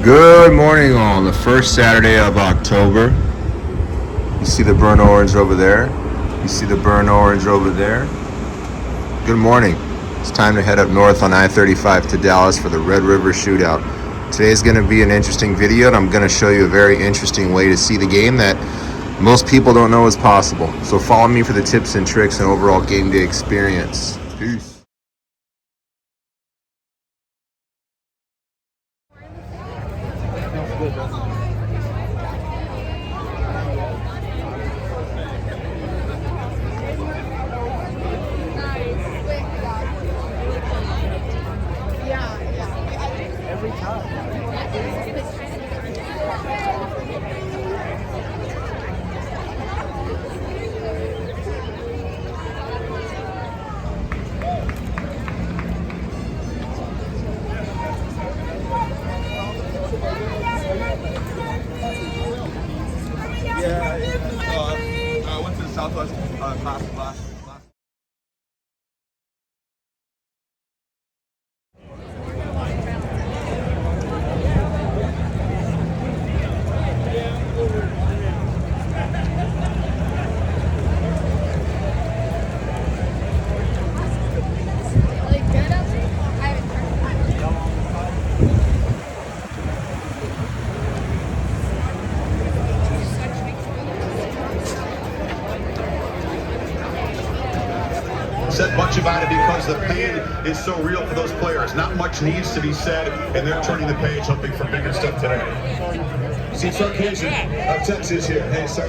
Good morning, all. The first Saturday of October. You see the burnt orange over there. You see the burnt orange over there. Good morning. It's time to head up north on I-35 to Dallas for the Red River Shootout. Today's going to be an interesting video, and I'm going to show you a very interesting way to see the game that most people don't know is possible. So follow me for the tips and tricks and overall game day experience. Peace. Every time. I went to the Southwest class. Said much about it because the pain is so real for those players. Not much needs to be said, and they're turning the page, hoping for bigger stuff today. See, Sarkisian of Texas here. Hey, sir.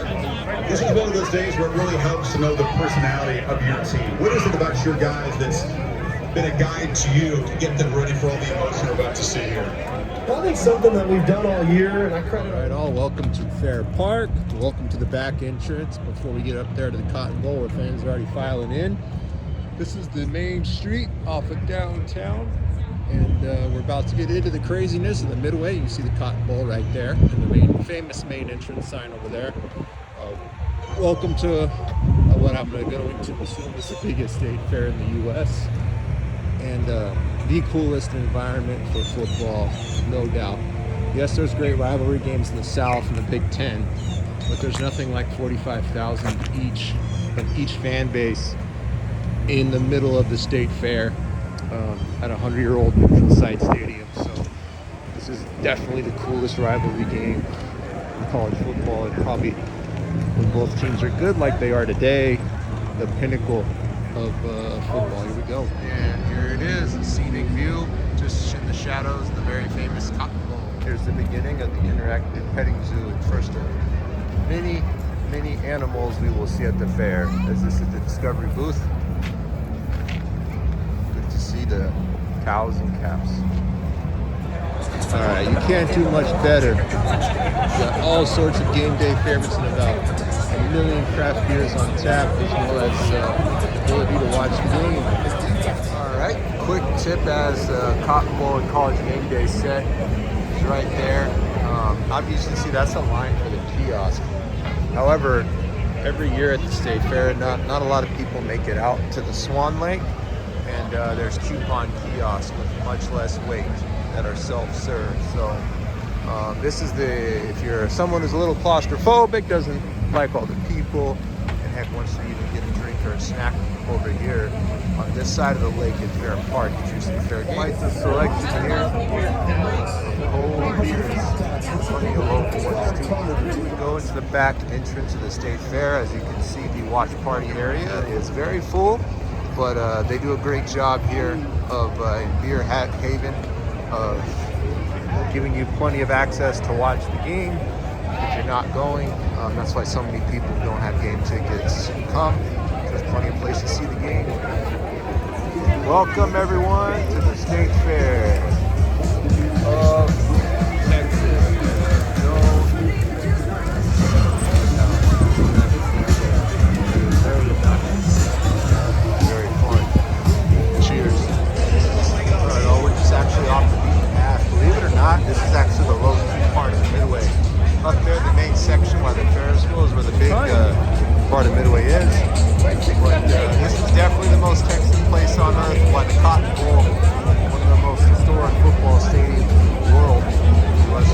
This is one of those days where it really helps to know the personality of your team. What is it about your guys that's been a guide to you to get them ready for all the emotion we're about to see here? I think something that we've done all year, and I credit All right, all, welcome to Fair Park. Welcome to the back entrance before we get up there to the Cotton Bowl where fans are already filing in. This is the main street off of downtown, and we're about to get into the craziness of the Midway. You can see the Cotton Bowl right there, and the famous main entrance sign over there. Welcome to what I'm going to assume is the biggest state fair in the U.S. and the coolest environment for football, no doubt. Yes, there's great rivalry games in the South and the Big Ten, but there's nothing like 45,000 each fan base in the middle of the state fair at a 100-year-old neutral site stadium. So this is definitely the coolest rivalry game in college football, and probably when both teams are good like they are today, the pinnacle of football. Here we go. And here it is, a scenic view, just in the shadows of the very famous Cotton Bowl. Here's the beginning of the interactive petting zoo, and first of many animals we will see at the fair, as this is the Discovery booth. See the cows and calves. All right, you can't do much better. You got all sorts of game day favorites and about 1 million craft beers on tap, as well as the ability to watch the game. All right, quick tip as Cotton Bowl and College Game Day set is right there. Obviously, see that's a line for the kiosk. However, every year at the State Fair, not a lot of people make it out to the Swan Lake. And there's coupon kiosks with much less weight that are self-serve. So this is if you're someone who's a little claustrophobic, doesn't like all the people, and heck wants to even get a drink or a snack over here, on this side of the lake at Fair Park, you choose the fair game. Quite the selection here. Cold beers, plenty of local ones too. We go into the back entrance of the State Fair. As you can see, the watch party area is very full. But they do a great job here of in Beer Haven of giving you plenty of access to watch the game if you're not going. That's why so many people don't have game tickets come. There's plenty of places to see the game. Welcome everyone to the State Fair of Texas. Actually off the beaten path. Believe it or not, this is actually the low part of the Midway. Up there, the main section where the Ferris wheel is, where the big part of Midway is. But this is definitely the most Texan place on earth. Why the Cotton Bowl, one of the most historic football stadiums in the world, was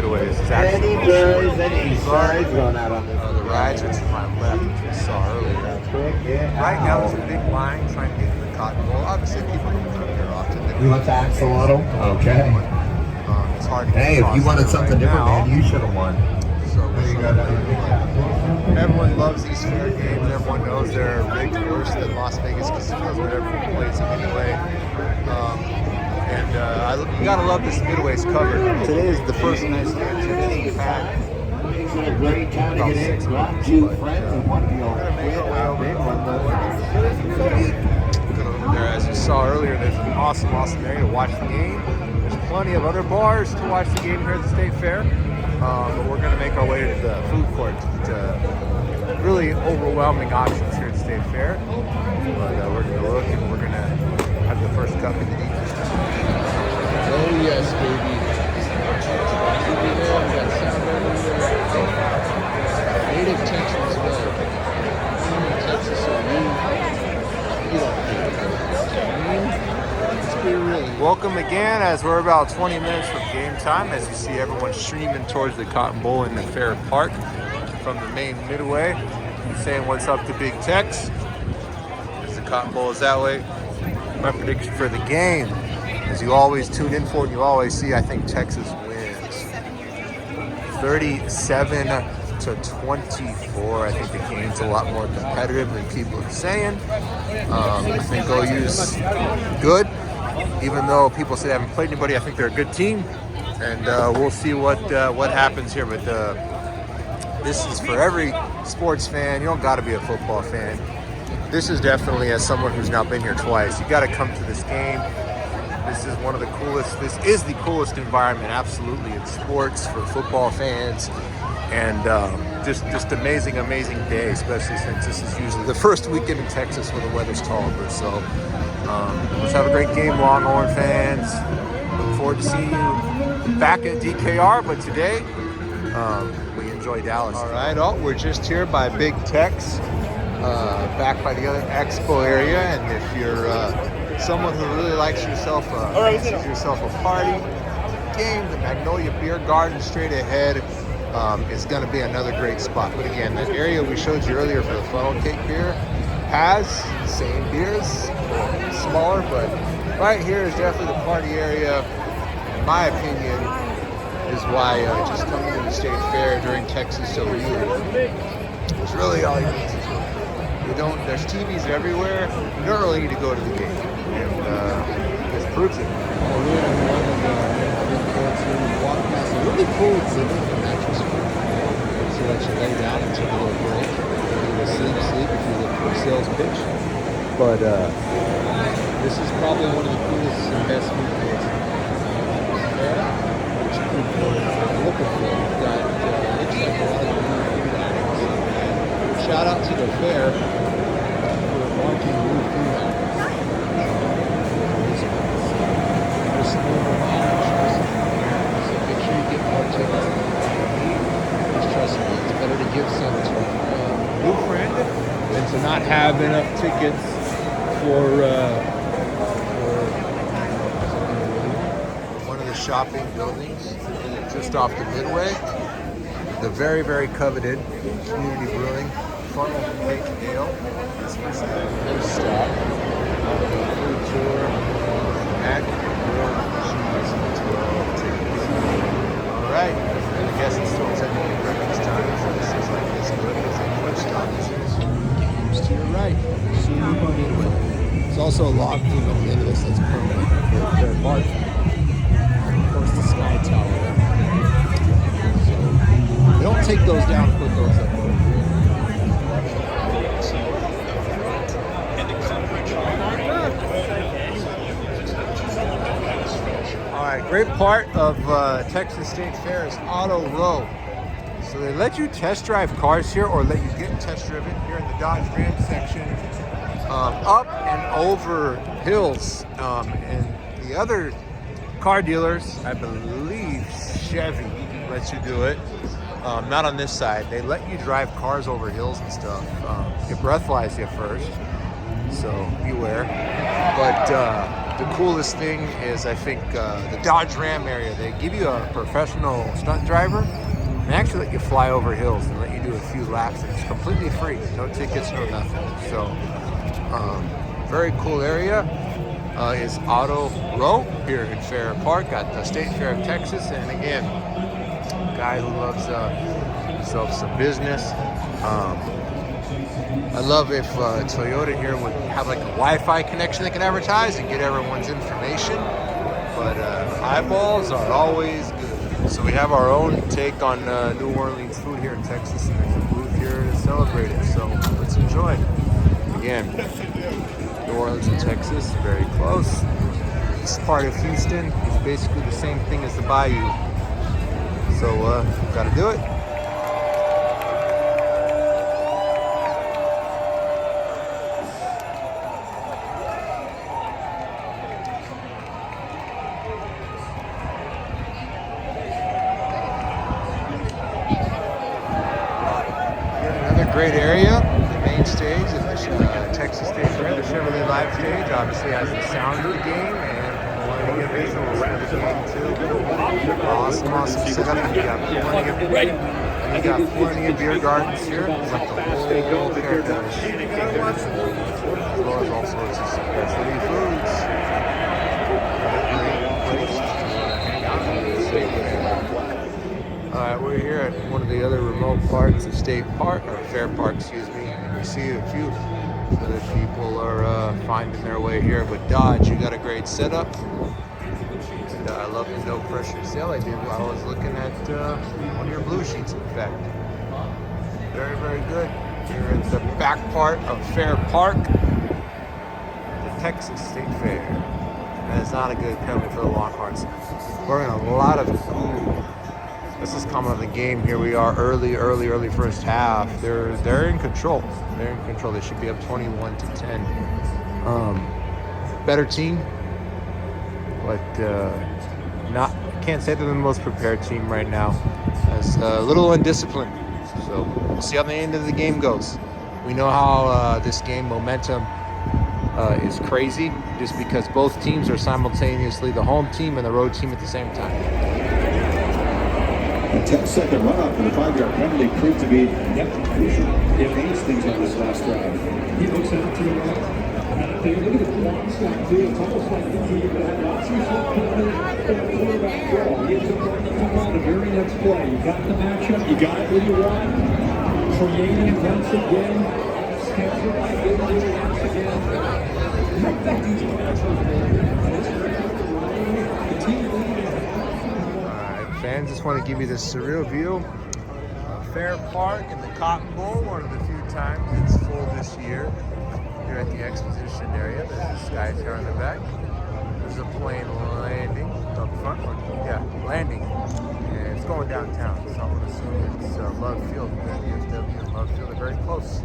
Midway. This is actually the rides are to my left, which we saw earlier. Right now, there's a big line trying to get into the Cotton Bowl. Obviously, people don't come here often. You want the axolotl? Okay. It's hard to get Hey, if across you wanted there something right different, now. man, you should have won. So everyone loves these fair games. Everyone knows they're rigged worse than Las Vegas casinos, but everyone plays them anyway. You gotta love this Midway's cover. Today is the first nice game. Today we've had about 6 months, but we're gonna make our way over there. As you saw earlier, there's an awesome area to watch the game. There's plenty of other bars to watch the game here at the State Fair. But we're going to make our way to the food court to really overwhelming options here at State Fair. But we're going to look and we're going to have the first cup in the deep this time. Oh yes, baby. We got sound over there. Native Texans know. I'm in Texas, so you don't think let's be real. Welcome again, as we're about 20 minutes from game time, as you see everyone streaming towards the Cotton Bowl in the Fair Park from the main Midway. He's saying what's up to Big Tex, as the Cotton Bowl is that way. My prediction for the game, as you always tune in for and you always see, I think Texas wins 37-24. I think the game's a lot more competitive than people are saying. I think OU's good. Even though people say they haven't played anybody, I think they're a good team, and we'll see what happens here. But this is for every sports fan. You don't got to be a football fan. This is definitely, as someone who's now been here twice, you got to come to this game. This is one of the coolest. This is the coolest environment, absolutely, in sports for football fans, and just amazing day, especially since this is usually the first weekend in Texas where the weather's tolerable. So. Let's have a great game, Longhorn fans. Look forward to seeing you back at DKR, but today we enjoy Dallas. All right, we're just here by Big Tex, back by the other expo area, and if you're someone who really likes yourself a party game, the Magnolia Beer Garden straight ahead is going to be another great spot. But again, that area we showed you earlier for the funnel cake beer has the same beers, smaller, but right here is definitely the party area. In my opinion, is why just coming to the State Fair during Texas OU is really all you need to do. There's TVs everywhere. You don't really need to go to the game, and this proves it. It's a really cool exhibit for mattress firm. So let you lay down and take a little break. Sleep if you look for a sales pitch. But this is probably one of the coolest investment deals which you could look for. We've got looks like a lot of new food items. Shout out to the fair for launching new food items. Just so make sure you get more tickets. Just trust me, it's better to give some to new friend and to not have enough tickets for one of the shopping buildings just off the Midway, the very coveted Community Brewing Funnel Cake Ale. This was the first stop on the food tour at Grilled Cheese and 12 tickets. All right, and I guess it's still technically breakfast time, so this is like this good as a quick stop. games to your right. Super Midway. There's also a log flume at the end of this that's permanent for Fair Park. Of course, the Sky Tower. So they don't take those down and put those up. All right, great part of Texas State Fair is Auto Row. So they let you test drive cars here, or let you get test driven here in the Dodge Ram section, up and over hills. And the other car dealers, I believe Chevy lets you do it. Not on this side. They let you drive cars over hills and stuff. It breathalyzes you first, so beware. But the coolest thing is, I think, the Dodge Ram area. They give you a professional stunt driver and actually let you fly over hills and let you do a few laps. And it's completely free, no tickets, no nothing. So, very cool area. Is Auto Row here in Fair Park at the State Fair of Texas. And again, guy who loves himself some business. I love if Toyota here would have like a Wi-Fi connection they can advertise and get everyone's information. But eyeballs are always good. So we have our own take on New Orleans food here in Texas, and there's a booth here to celebrate it. So let's enjoy it. Again, New Orleans and Texas, very close. This part of Houston is basically the same thing as the Bayou. So gotta do it. Great area, the main stage of the Texas State Fair, the Chevrolet Live stage, obviously has the sound of the game and plenty of visuals for the game too. Awesome setup. You got plenty of beer gardens here. It's like the whole fair finish. As well as all sorts of specialty foods. We're here at one of the other remote parts of State Park, or Fair Park, excuse me, and we see a few other people are finding their way here. But Dodge, you got a great setup. And, I love the no pressure sale I did while I was looking at one of your blue sheets, in fact. Very, very good. Here at the back part of Fair Park, the Texas State Fair. And it's not a good penalty for the Longhorns. We're in a lot of This is coming of the game. Here we are, early first half. They're in control. They're in control. They should be up 21-10. Better team, but can't say they're the most prepared team right now. As a little undisciplined. So we'll see how the end of the game goes. We know how this game momentum is crazy, just because both teams are simultaneously the home team and the road team at the same time. A 10-second run-up for the 5-yard penalty proved to be crucial. It means things on this last drive. He looks out to the right. They look at the clock stop too. It's almost like the team that lots of quarterback draw. He ends up running to come on the very next play. You got the matchup. You got it where you want. Creating once again. Schedule like it once again. Perfecting the matchup. The team leading. Fans, just want to give you this surreal view of Fair Park and the Cotton Bowl, one of the few times it's full this year. Here at the exposition area, there's a sky tower in the back. There's a plane landing up front, landing, and it's going downtown. So I'm going to assume it's Love Field. The DFW and Love Field are very close.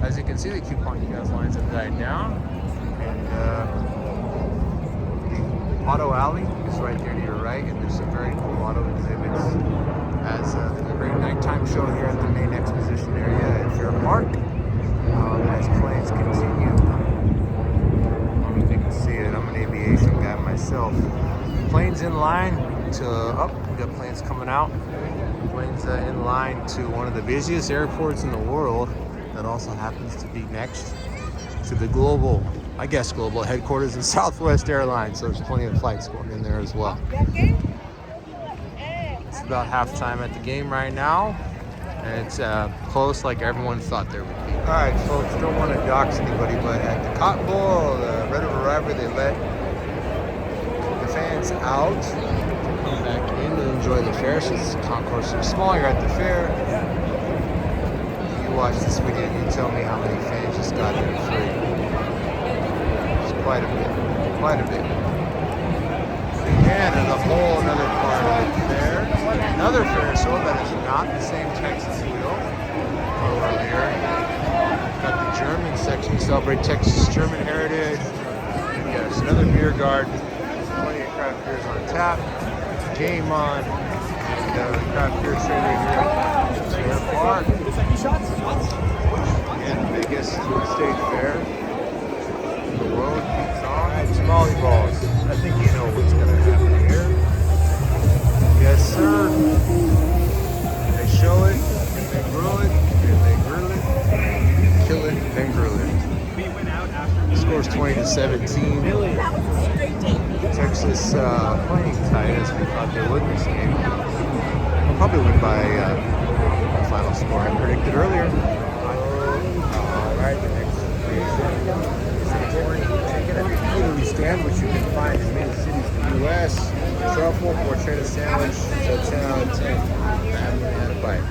As you can see, the coupon gas lines have died down, and Auto Alley is right there to your right, and there's some very cool auto exhibits as a great nighttime show here at the main exposition area at Fair Park. As planes continue, I don't know if you can see it, I'm an aviation guy myself. Planes in line to we got planes coming out. Planes in line to one of the busiest airports in the world that also happens to be next to the global headquarters of Southwest Airlines, so there's plenty of flights going in there as well. It's about halftime at the game right now, and it's close like everyone thought there would be. All right, folks, don't want to dox anybody, but at the Cotton Bowl, the Red River Rivalry, they let the fans out to come back in to enjoy the fair. Since the concourse is small, you're at the fair. You watch this video, you tell me how many fans just got in free. Quite a bit. Again, and a whole another part of it there. Another fair show that is not the same Texas wheel earlier. Got the German section, celebrate Texas German heritage. Yes, another beer garden. Plenty of craft beers on tap. Game on. And the craft beer trailer here at Fair Park. Again, biggest state fair. The road keeps on. tamale balls. I think you know what's gonna happen here. Yes, sir. They show it, and they grill it, and they grill it, kill it, and grill it. The score's 20-17. Texas playing tight as we thought they would this game. They'll probably win by the final score I predicted earlier. All right, the next Eatery stand, which you can find in many cities in the U.S. Truffle, porchetta sandwich, so 10 out of 10. Family had a bite.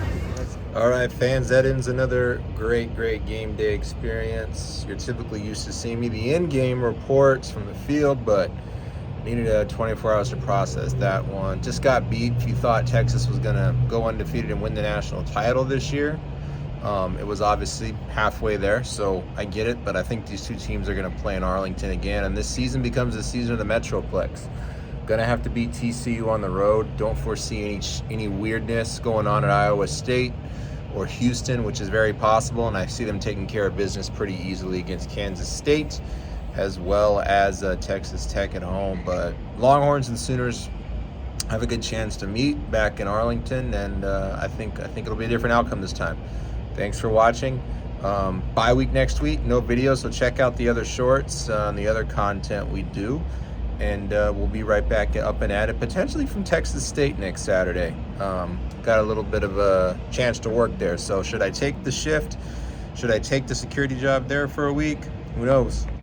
All right, fans, that ends another great game day experience. You're typically used to seeing me the in-game reports from the field, but needed 24 hours to process that one. Just got beat. If you thought Texas was going to go undefeated and win the national title this year, it was obviously halfway there, so I get it, but I think these two teams are going to play in Arlington again, and this season becomes the season of the Metroplex. Gonna have to beat TCU on the road. Don't foresee any weirdness going on at Iowa State or Houston, which is very possible, and I see them taking care of business pretty easily against Kansas State as well as Texas Tech at home. But Longhorns and Sooners have a good chance to meet back in Arlington, and I think it'll be a different outcome this time. Thanks for watching. Bye week next week, no video, so check out the other shorts and the other content we do. And we'll be right back up and at it, potentially from Texas State next Saturday. Got a little bit of a chance to work there. So should I take the shift? Should I take the security job there for a week? Who knows?